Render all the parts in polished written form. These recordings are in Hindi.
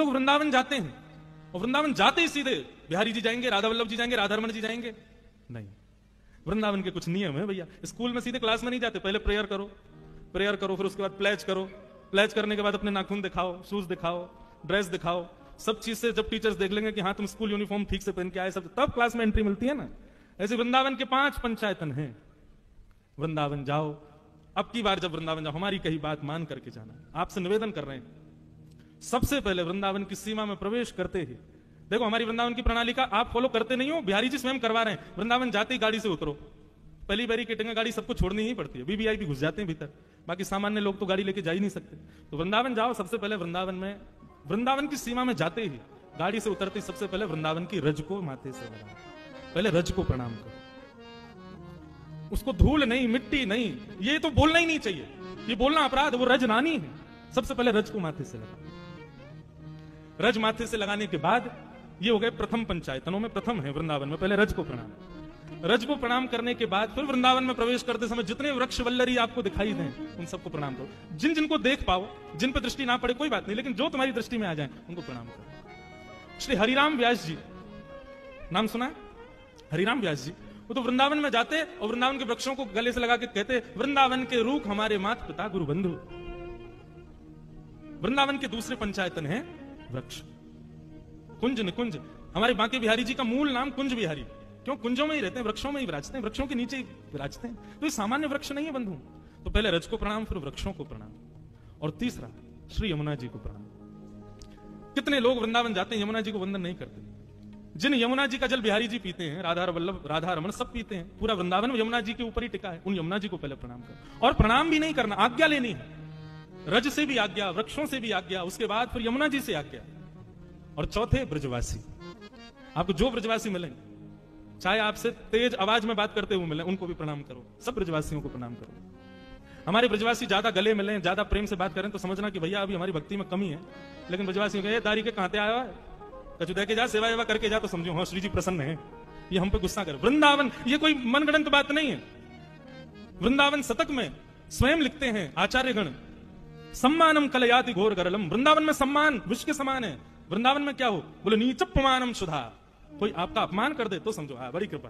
लोग वृंदावन जाते हैं और वृंदावन जाते ही सीधे बिहारी जी जाएंगे, राधा वल्लभ जी जाएंगे, राधारमण जी जाएंगे, नहीं। वृंदावन के कुछ नियम है भैया। स्कूल में सीधे क्लास में नहीं जाते, पहले प्रेयर करो, फिर उसके बाद प्लेज करो, प्लेज करने के बाद अपने नाखून दिखाओ, शूज दिखाओ, ड्रेस दिखाओ, सब चीज से जब टीचर्स देख लेंगे कि हाँ तुम स्कूल यूनिफॉर्म ठीक से पहन के आए, सब तब क्लास में एंट्री मिलती है ना। ऐसे वृंदावन के 5 पंचायतन हैं। वृंदावन जाओ, अब की बार जब वृंदावन जाओ हमारी कही बात मान करके जाना। आपसे निवेदन कर रहे हैं, सबसे पहले वृंदावन की सीमा में प्रवेश करते ही देखो, हमारी वृंदावन की प्रणाली का आप फॉलो करते नहीं हो, बिहारी जी स्वयं करवा रहे हैं। वृंदावन जाते ही गाड़ी से उतरो, पहली बारी किटेंगे गाड़ी सबको छोड़नी ही पड़ती है, वीवीआईपी घुस जाते हैं भीतर, बाकी सामान्य लोग तो गाड़ी लेके जा ही नहीं सकते। तो वृंदावन जाओ, सबसे पहले वृंदावन की सीमा में जाते ही गाड़ी से उतरते ही सबसे पहले वृंदावन की रज को माथे से लगाओ, पहले रज को प्रणाम करो। उसको धूल नहीं, मिट्टी नहीं, ये तो बोलना ही नहीं चाहिए, ये बोलना अपराध, वो रज नानी है। सबसे पहले रज को माथे से लगाओ। रज माथे से लगाने के बाद ये हो गए प्रथम पंचायतनों में, प्रथम है वृंदावन में, पहले रज को प्रणाम। रज को प्रणाम करने के बाद फिर वृंदावन में प्रवेश करते समय जितने वृक्ष वल्लरी आपको दिखाई दें उन सबको प्रणाम करो। जिन जिनको देख पाओ, जिन पर दृष्टि ना पड़े कोई बात नहीं, लेकिन जो तुम्हारी दृष्टि में आ जाए उनको प्रणाम करो। श्री हरिराम व्यास जी, नाम सुना है? हरिराम व्यास जी, वो तो वृंदावन में जाते और वृंदावन के वृक्षों को गले से लगा के कहते, वृंदावन के रूख हमारे माता पिता गुरु बंधु। वृंदावन के दूसरे पंचायतन है वृक्ष, कुंज निकुंज। हमारे बांके बिहारी जी का मूल नाम कुंज बिहारी, क्यों? कुंजों में ही रहते हैं, वृक्षों में ही विराजते हैं, वृक्षों के नीचे ही विराजते हैं। तो ये सामान्य वृक्ष नहीं है बंधु। तो पहले रज को प्रणाम, फिर वृक्षों को प्रणाम, और तीसरा श्री यमुना जी को प्रणाम। कितने लोग वृंदावन जाते हैं, यमुना जी को वंदन नहीं करते। जिन यमुना जी का जल बिहारी जी पीते हैं, राधा वल्लभ, राधा रमन सब पीते हैं, पूरा वृंदावन यमुना जी के ऊपर ही टिका है, उन यमुना जी को पहले प्रणाम करो। और प्रणाम भी नहीं करना, आज्ञा लेनी है। रज से भी आज्ञा, वृक्षों से भी आज्ञा, उसके बाद फिर यमुना जी से आज्ञा। और चौथे ब्रजवासी, आपको जो ब्रजवासी मिलेंगे, चाहे आपसे तेज आवाज में बात करते हुए मिले, उनको भी प्रणाम करो। सब ब्रजवासियों को प्रणाम करो। हमारे ब्रजवासी ज्यादा गले मिले, ज्यादा प्रेम से बात करें तो समझना कि भैया अभी हमारी भक्ति में कमी है। लेकिन ब्रजवासियों के दारी के कहते आया है, कचू दे के जा, सेवा वेवा करके जा, तो समझो हाँ श्री जी प्रसन्न है, ये हम पे गुस्सा करे। वृंदावन ये कोई मनगढ़ंत बात नहीं है। वृंदावन शतक में स्वयं लिखते हैं आचार्यगण, सम्मानम कलयाति घोर गरलम। वृंदावन में सम्मान विश्व के समान है। वृंदावन में क्या हो? बोले नीचपमानम सुधा। कोई आपका अपमान कर दे तो समझो हाँ बड़ी कृपा,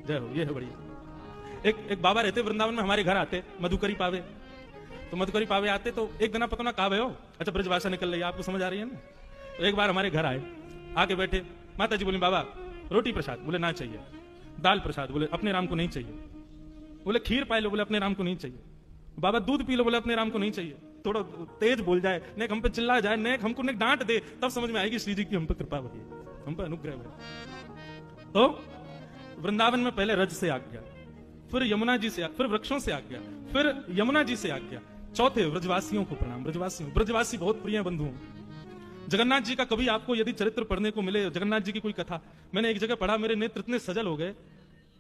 जय हो, ये है बढ़िया। एक बाबा रहते वृंदावन में, हमारे घर आते मधुकरी पावे, तो मधुकरी पावे आते तो एक दिन पता ना कहा हो, अच्छा ब्रजभाषा निकल रही है, आपको समझ आ रही है ना। तो एक बार हमारे घर आए, आके बैठे, माता जी बोली बाबा रोटी प्रसाद, बोले ना चाहिए। दाल प्रसाद, बोले अपने राम को नहीं चाहिए। बोले खीर पाए लो, बोले अपने राम को नहीं चाहिए। बाबा दूध पी लो, बोले अपने राम को नहीं चाहिए। थोड़ा तेज बोल जाए, नेक हम पे चिल्ला जाए, नेक हमको नेक डांट दे, तब समझ में आएगी श्री जी की हम पे कृपा हुई है, हम पे अनुग्रह है। तो वृंदावन में पहले रज से आज्ञा, फिर यमुना जी से, फिर वृक्षों से आज्ञा, फिर यमुना जी से आज्ञा, चौथे ब्रजवासियों को प्रणाम। ब्रजवासी बहुत प्रिय बंधु। जगन्नाथ जी का कभी आपको यदि चरित्र पढ़ने को मिले, जगन्नाथ जी की कोई कथा, मैंने एक जगह पढ़ा, मेरे नेत्र इतने सजल हो गए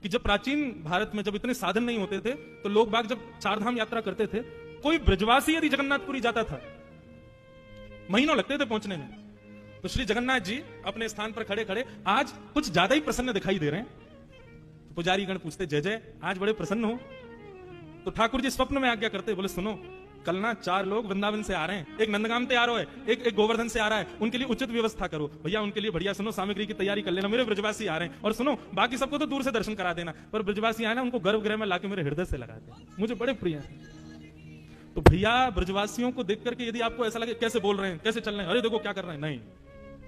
कि जब प्राचीन भारत में जब इतने साधन नहीं होते थे, तो लोग बाग जब चारधाम यात्रा करते थे, कोई ब्रजवासी यदि जगन्नाथपुरी जाता था, महीनों लगते थे पहुंचने में। तो श्री जगन्नाथ जी अपने स्थान पर खड़े खड़े आज कुछ ज्यादा ही प्रसन्न दिखाई दे रहे हैं। तो पुजारी गण पूछते, जय जय आज बड़े प्रसन्न हो। तो ठाकुर जी स्वप्न में आज्ञा करते, बोले सुनो कल ना 4 लोग वृंदावन से आ रहे हैं, एक नंदगाम से आ रहा है, एक गोवर्धन से आ रहा है, उनके लिए उचित व्यवस्था करो भैया, उनके लिए बढ़िया सुनो सामग्री की तैयारी कर लेना, मेरे ब्रजवासी आ रहे हैं। और सुनो बाकी सबको तो दूर से दर्शन करा देना, पर ब्रजवासी आए ना उनको गर्भगृह में लाके मेरे हृदय से लगा दे, मुझे बड़े प्रिय है। तो भैया ब्रजवासियों को देख करके यदि आपको ऐसा लगे कैसे बोल रहे हैं, कैसे चल रहे हैं, अरे देखो क्या कर रहे हैं, नहीं,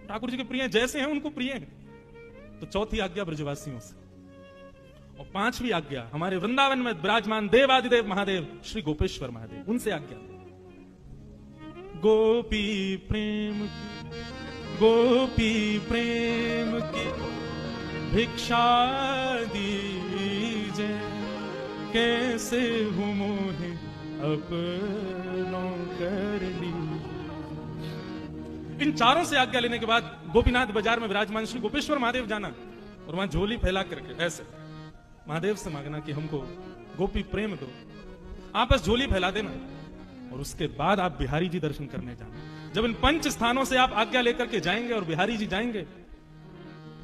ठाकुर जी के प्रिय जैसे हैं उनको प्रिय है। तो चौथी आज्ञा ब्रजवासियों से, और 5वीं आज्ञा हमारे वृंदावन में विराजमान देवादिदेव महादेव श्री गोपेश्वर महादेव, उनसे आज्ञा, गोपी प्रेम की भिक्षा दीजे, कैसे हूँ मोहे अपनों कर ली। इन चारों से आज्ञा लेने के बाद गोपीनाथ बाजार में विराजमान श्री गोपेश्वर महादेव जाना, और वहां झोली फैला करके ऐसे महादेव से मांगना कि हमको गोपी प्रेम दो। आप बस झोली फैला देना, और उसके बाद आप बिहारी जी दर्शन करने जाना। जब इन 5 स्थानों से आप आज्ञा लेकर के जाएंगे और बिहारी जी जाएंगे,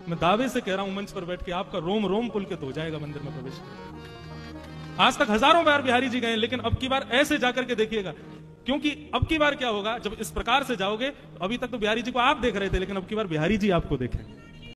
मैं दावे से कह रहा हूं मंच पर बैठ के, आपका रोम रोम पुलकित हो जाएगा मंदिर में प्रवेश करके। आज तक हजारों बार बिहारी जी गए, लेकिन अब की बार ऐसे जाकर के देखिएगा, क्योंकि अब की बार क्या होगा, जब इस प्रकार से जाओगे, अभी तक तो बिहारी जी को आप देख रहे थे, लेकिन अब की बार बिहारी जी आपको देखें।